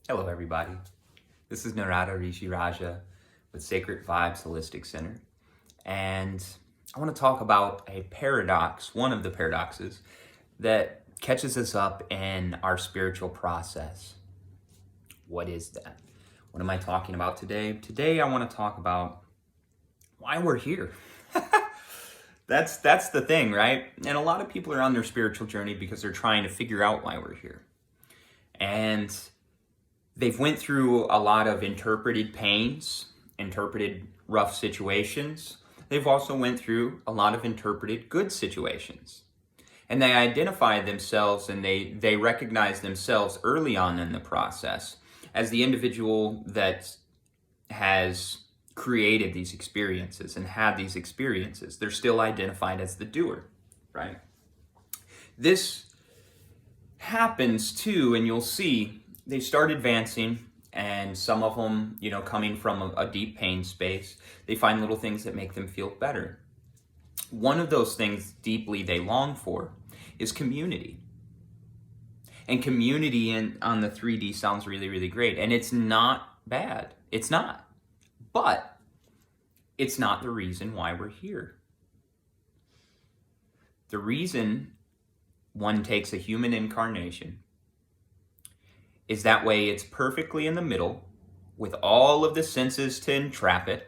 Hello, everybody. This is Narada Rishi Raja with Sacred Vibes Holistic Center. And I want to talk about a paradox, one of the paradoxes that catches us up in our spiritual process. What is that? What am I talking about today? Today, I want to talk about why we're here. That's the thing, right? And a lot of people are on their spiritual journey because they're trying to figure out why we're here. And they've went through a lot of interpreted pains, interpreted rough situations. They've also went through a lot of interpreted good situations. And they identify themselves and they recognize themselves early on in the process as the individual that has created these experiences and had these experiences. They're still identified as the doer, right? This happens too, and you'll see they start advancing, and some of them, coming from a deep pain space, they find little things that make them feel better. One of those things deeply they long for is community. And community on the 3D sounds really, really great. And it's not bad. It's not. But it's not the reason why we're here. The reason one takes a human incarnation is that way it's perfectly in the middle with all of the senses to entrap it,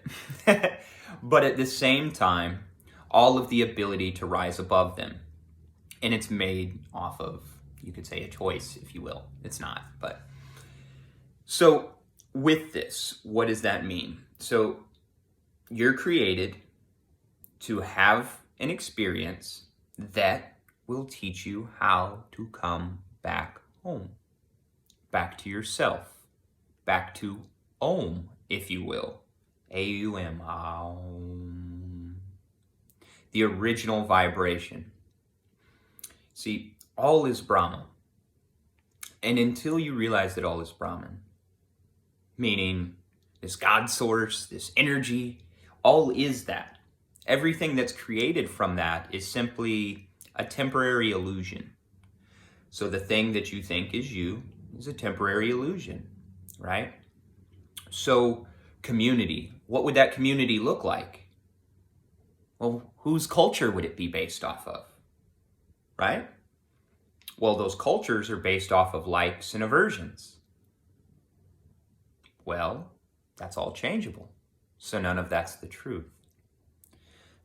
but at the same time, all of the ability to rise above them. And it's made off of, you could say, a choice, if you will. It's not, but. So with this, what does that mean? So you're created to have an experience that will teach you how to come back home. Back to yourself, back to Om, if you will. A-U-M, Om. The original vibration. See, all is Brahma. And until you realize that all is Brahman, meaning this God source, this energy, all is that. Everything that's created from that is simply a temporary illusion. So the thing that you think is you is a temporary illusion, right? So community, what would that community look like? Well, whose culture would it be based off of, right? Well, those cultures are based off of likes and aversions. Well, that's all changeable. So none of that's the truth.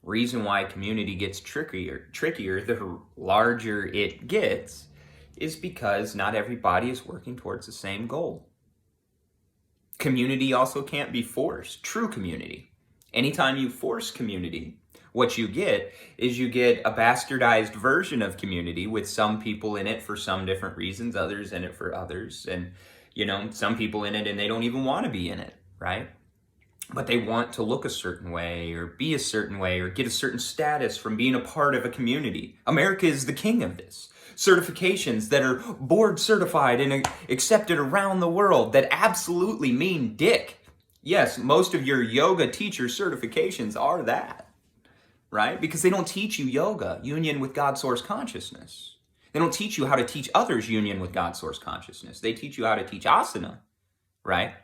Reason why community gets trickier the larger it gets is because not everybody is working towards the same goal. Community also can't be forced, true community. Anytime you force community, what you get is you get a bastardized version of community with some people in it for some different reasons, others in it for others, and some people in it and they don't even want to be in it, right? But they want to look a certain way or be a certain way or get a certain status from being a part of a community. America is the king of this. Certifications that are board certified and accepted around the world that absolutely mean dick. Yes, most of your yoga teacher certifications are that, right? Because they don't teach you yoga, union with God source consciousness. They don't teach you how to teach others union with God source consciousness. They teach you how to teach asana, right?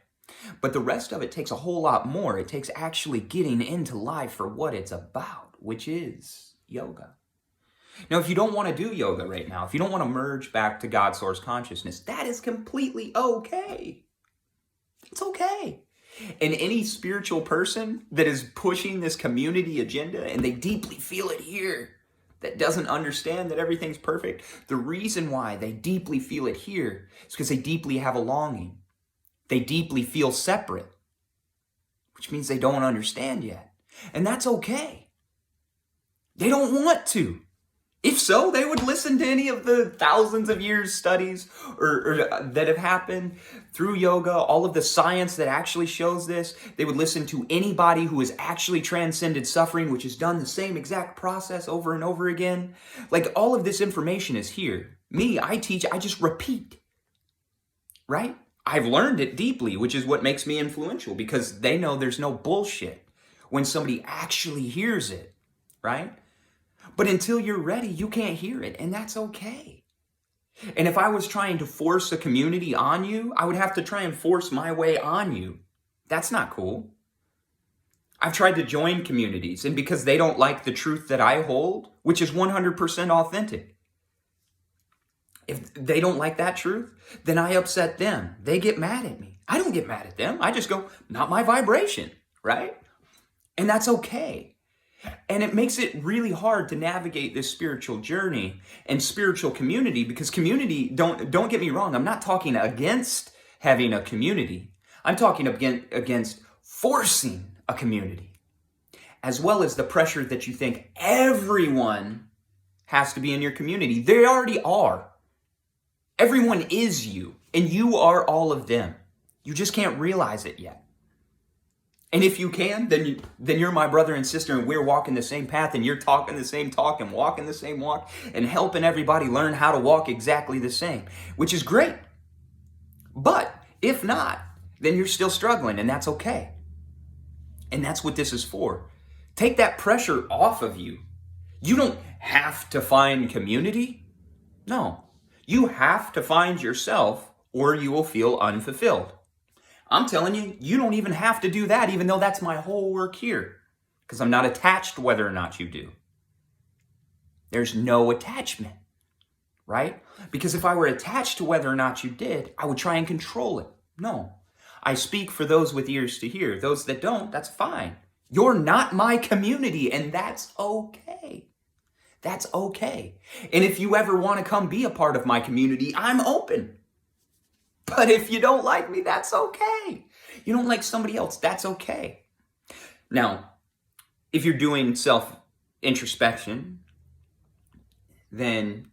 But the rest of it takes a whole lot more. It takes actually getting into life for what it's about, which is yoga. Now, if you don't want to do yoga right now, if you don't want to merge back to God source consciousness, that is completely okay. It's okay. And any spiritual person that is pushing this community agenda and they deeply feel it here, that doesn't understand that everything's perfect, the reason why they deeply feel it here is because they deeply have a longing. They deeply feel separate, which means they don't understand yet. And that's okay. They don't want to. If so, they would listen to any of the thousands of years studies or that have happened through yoga, all of the science that actually shows this. They would listen to anybody who has actually transcended suffering, which has done the same exact process over and over again. Like, all of this information is here. Me, I teach, I just repeat, right? I've learned it deeply, which is what makes me influential, because they know there's no bullshit when somebody actually hears it, right? But until you're ready, you can't hear it, and that's okay. And if I was trying to force a community on you, I would have to try and force my way on you. That's not cool. I've tried to join communities, and because they don't like the truth that I hold, which is 100% authentic, if they don't like that truth, then I upset them. They get mad at me. I don't get mad at them. I just go, not my vibration, right? And that's okay. And it makes it really hard to navigate this spiritual journey and spiritual community, because community, don't get me wrong, I'm not talking against having a community. I'm talking against forcing a community, as well as the pressure that you think everyone has to be in your community. They already are. Everyone is you, and you are all of them. You just can't realize it yet. And if you can, then you're my brother and sister, and we're walking the same path, and you're talking the same talk and walking the same walk and helping everybody learn how to walk exactly the same, which is great. But if not, then you're still struggling, and that's okay. And that's what this is for. Take that pressure off of you. You don't have to find community. No, you have to find yourself, or you will feel unfulfilled. I'm telling you, you don't even have to do that, even though that's my whole work here, because I'm not attached to whether or not you do. There's no attachment, right? Because if I were attached to whether or not you did, I would try and control it. No, I speak for those with ears to hear. Those that don't, that's fine. You're not my community, and that's okay. That's okay. And if you ever want to come be a part of my community, I'm open. But if you don't like me, that's okay. You don't like somebody else, that's okay. Now, if you're doing self-introspection, then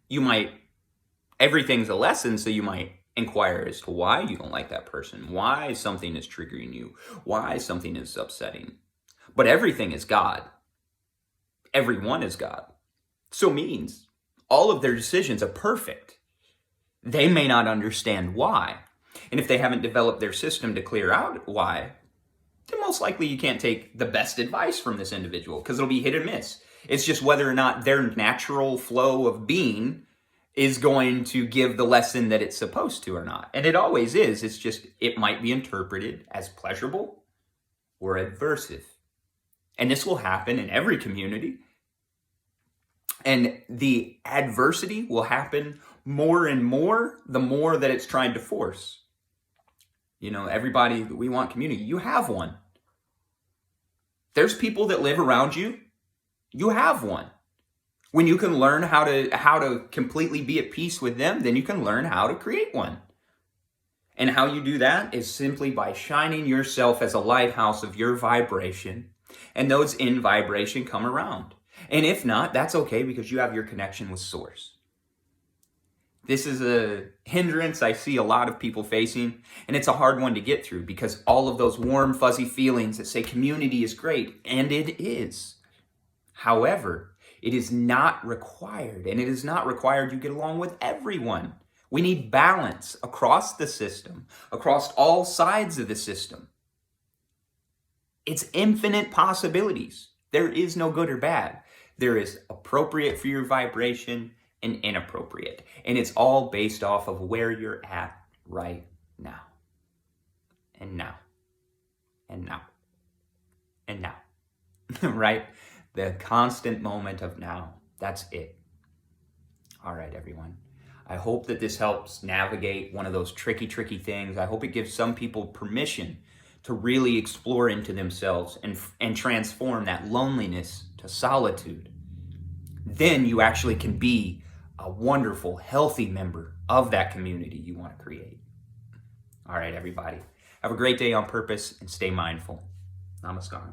everything's a lesson, so you might inquire as to why you don't like that person, why something is triggering you, why something is upsetting. But everything is God. Everyone is God. So means all of their decisions are perfect. They may not understand why. And if they haven't developed their system to clear out why, then most likely you can't take the best advice from this individual, because it'll be hit or miss. It's just whether or not their natural flow of being is going to give the lesson that it's supposed to or not. And it always is. It's just, it might be interpreted as pleasurable or adversive. And this will happen in every community. And the adversity will happen more and more the more that it's trying to force. You know, everybody, we want community. You have one. There's people that live around you. You have one. When you can learn how to completely be at peace with them, then you can learn how to create one. And how you do that is simply by shining yourself as a lighthouse of your vibration, and those in vibration come around. And if not, that's okay, because you have your connection with Source. This is a hindrance I see a lot of people facing, and it's a hard one to get through, because all of those warm, fuzzy feelings that say community is great, and it is. However, it is not required, and it is not required you get along with everyone. We need balance across the system, across all sides of the system. It's infinite possibilities. There is no good or bad. There is appropriate for your vibration and inappropriate. And it's all based off of where you're at right now. And now. And now. And now. Right? The constant moment of now. That's it. All right, everyone. I hope that this helps navigate one of those tricky things. I hope it gives some people permission to really explore into themselves and transform that loneliness to solitude. Then you actually can be a wonderful, healthy member of that community you want to create. All right, everybody. Have a great day on purpose and stay mindful. Namaskar.